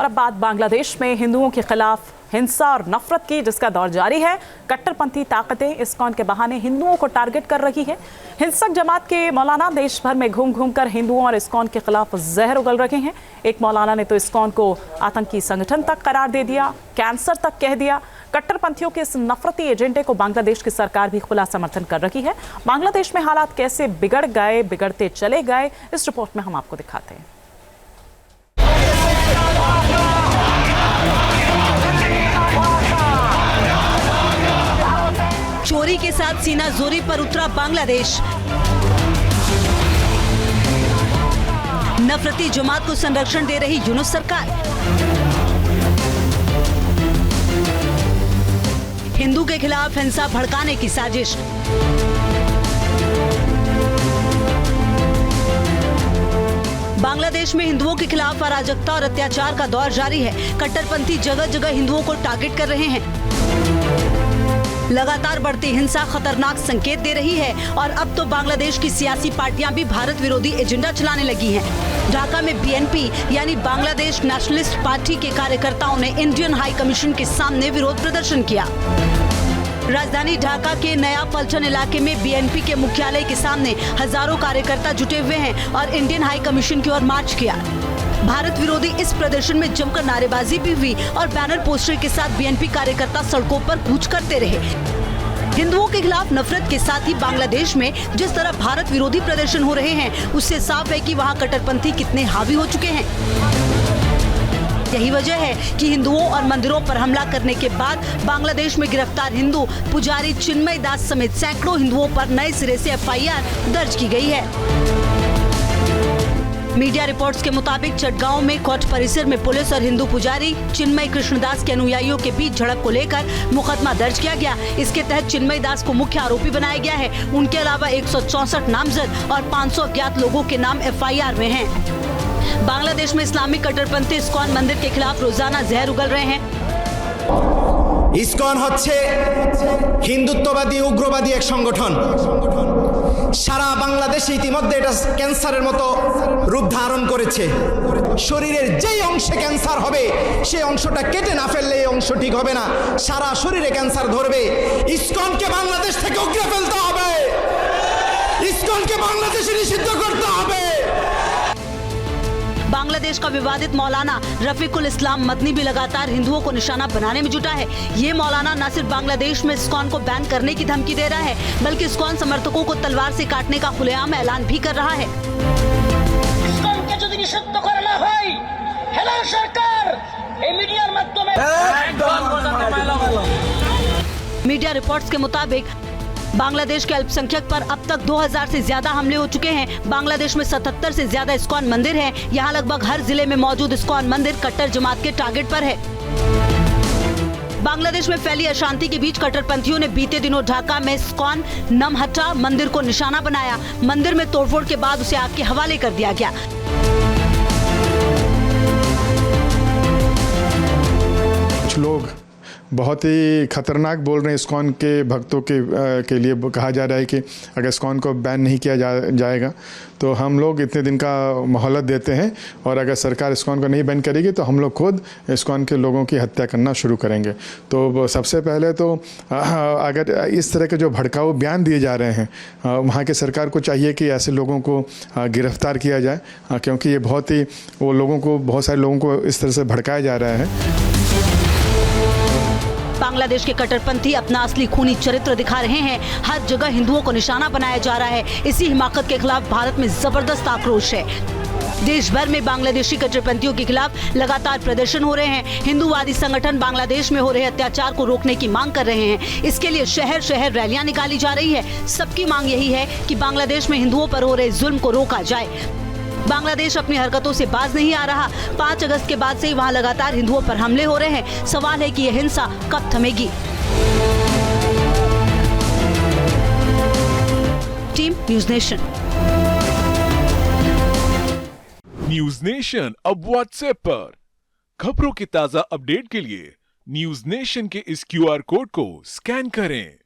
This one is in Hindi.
और अब बात बांग्लादेश में हिंदुओं के खिलाफ हिंसा और नफरत की, जिसका दौर जारी है। कट्टरपंथी ताकतें इस्कॉन के बहाने हिंदुओं को टारगेट कर रही है। हिंसक जमात के मौलाना देश भर में घूम घूम कर हिंदुओं और इस्कॉन के खिलाफ जहर उगल रहे हैं। एक मौलाना ने तो इस्कॉन को आतंकी संगठन तक करार दे दिया, कैंसर तक कह दिया। कट्टरपंथियों के इस नफरती एजेंडे को बांग्लादेश की सरकार भी खुला समर्थन कर रही है। बांग्लादेश में हालात कैसे बिगड़ गए, बिगड़ते चले गए, इस रिपोर्ट में हम आपको दिखाते हैं। चोरी के साथ सीना जोरी पर उतरा बांग्लादेश। नफरती जमात को संरक्षण दे रही यूनुस सरकार। हिंदू के खिलाफ हिंसा भड़काने की साजिश। बांग्लादेश में हिंदुओं के खिलाफ अराजकता और अत्याचार का दौर जारी है। कट्टरपंथी जगह जगह हिंदुओं को टारगेट कर रहे हैं। लगातार बढ़ती हिंसा खतरनाक संकेत दे रही है और अब तो बांग्लादेश की सियासी पार्टियां भी भारत विरोधी एजेंडा चलाने लगी हैं। ढाका में बीएनपी यानी बांग्लादेश नेशनलिस्ट पार्टी के कार्यकर्ताओं ने इंडियन हाई कमीशन के सामने विरोध प्रदर्शन किया। राजधानी ढाका के नया पल्टन इलाके में बीएनपी के मुख्यालय के सामने हजारों कार्यकर्ता जुटे हुए हैं और इंडियन हाई कमीशन की ओर मार्च किया। भारत विरोधी इस प्रदर्शन में जमकर नारेबाजी भी हुई और बैनर पोस्टर के साथ बीएनपी कार्यकर्ता सड़कों पर कूच करते रहे। हिंदुओं के खिलाफ नफरत के साथ ही बांग्लादेश में जिस तरह भारत विरोधी प्रदर्शन हो रहे हैं, उससे साफ है कि वहां कट्टरपंथी कितने हावी हो चुके हैं। यही वजह है कि हिंदुओं और मंदिरों पर हमला करने के बाद बांग्लादेश में गिरफ्तार हिंदू पुजारी चिन्मय दास समेत सैकड़ों हिंदुओं पर नए सिरे से एफआईआर दर्ज की गई है। मीडिया रिपोर्ट्स के मुताबिक चटगांव में कोर्ट परिसर में पुलिस और हिंदू पुजारी चिन्मय कृष्णदास के अनुयायियों के बीच झड़प को लेकर मुकदमा दर्ज किया गया। इसके तहत चिन्मय दास को मुख्य आरोपी बनाया गया है। उनके अलावा 164 नामजद और 500 अज्ञात लोगों के नाम एफआईआर में हैं। बांग्लादेश में इस्लामिक कट्टरपंथी इस्कॉन मंदिर के खिलाफ रोजाना जहर उगल रहे हैं। इस्कॉन হচ্ছে হিন্দুত্ববাদী উগ্রবাদী এক সংগঠন। সারা বাংলাদেশে ইতিমধ্যে এটা ক্যান্সারের মতো রূপ ধারণ করেছে। শরীরের যেই অংশে ক্যান্সার হবে সেই অংশটা কেটে না ফেললে এই অংশ ঠিক হবে না, সারা শরীরে ক্যান্সার ধরবে। ইস্কনকে বাংলাদেশ থেকে উগড়ে ফেলতে হবে, ইস্কনকে বাংলাদেশে নিষিদ্ধ করতে হবে। बांग्लादेश का विवादित मौलाना रफीकुल इस्लाम मदनी भी लगातार हिंदुओं को निशाना बनाने में जुटा है। ये मौलाना न सिर्फ बांग्लादेश में इस्कॉन को बैन करने की धमकी दे रहा है, बल्कि इस्कॉन समर्थकों को तलवार से काटने का खुलेआम ऐलान भी कर रहा है। मीडिया रिपोर्ट्स के मुताबिक बांग्लादेश के अल्पसंख्यक पर अब तक 2000 से ज्यादा हमले हो चुके हैं। बांग्लादेश में 77 से ज्यादा इस्कॉन मंदिर हैं। यहाँ लगभग हर जिले में मौजूद इस्कॉन मंदिर कट्टर जमात के टारगेट पर है। बांग्लादेश में फैली अशांति के बीच कट्टरपंथियों ने बीते दिनों ढाका में इस्कॉन नमहट्टा मंदिर को निशाना बनाया। मंदिर में तोड़फोड़ के बाद उसे आग के हवाले कर दिया गया। कुछ लोग बहुत ही खतरनाक बोल रहे हैं इस्कॉन के भक्तों के लिए। कहा जा रहा है कि अगर इस्कॉन को बैन नहीं किया जाएगा तो हम लोग इतने दिन का मोहलत देते हैं और अगर सरकार इस्कॉन को नहीं बैन करेगी तो हम लोग खुद इस्कॉन के लोगों की हत्या करना शुरू करेंगे। तो सबसे पहले तो अगर इस तरह के जो भड़काऊ बयान दिए जा रहे हैं, वहाँ की सरकार को चाहिए कि ऐसे लोगों को गिरफ्तार किया जाए, क्योंकि ये बहुत सारे लोगों को इस तरह से भड़काया जा रहा है। बांग्लादेश के कट्टरपंथी अपना असली खूनी चरित्र दिखा रहे हैं। हर जगह हिंदुओं को निशाना बनाया जा रहा है। इसी हिमाकत के खिलाफ भारत में जबरदस्त आक्रोश है। देश भर में बांग्लादेशी कट्टरपंथियों के खिलाफ लगातार प्रदर्शन हो रहे हैं। हिंदूवादी संगठन बांग्लादेश में हो रहे अत्याचार को रोकने की मांग कर रहे हैं। इसके लिए शहर शहर रैलियां निकाली जा रही है। सबकी मांग यही है कि बांग्लादेश में हिंदुओं पर हो रहे जुल्म को रोका जाए। बांग्लादेश अपनी हरकतों से बाज नहीं आ रहा। 5 अगस्त के बाद से ही वहां लगातार हिंदुओं पर हमले हो रहे हैं। सवाल है कि यह हिंसा कब थमेगी। Team news nation. News nation अब व्हाट्सएप पर खबरों की ताजा अपडेट के लिए न्यूज़ नेशन के इस QR कोड को स्कैन करें।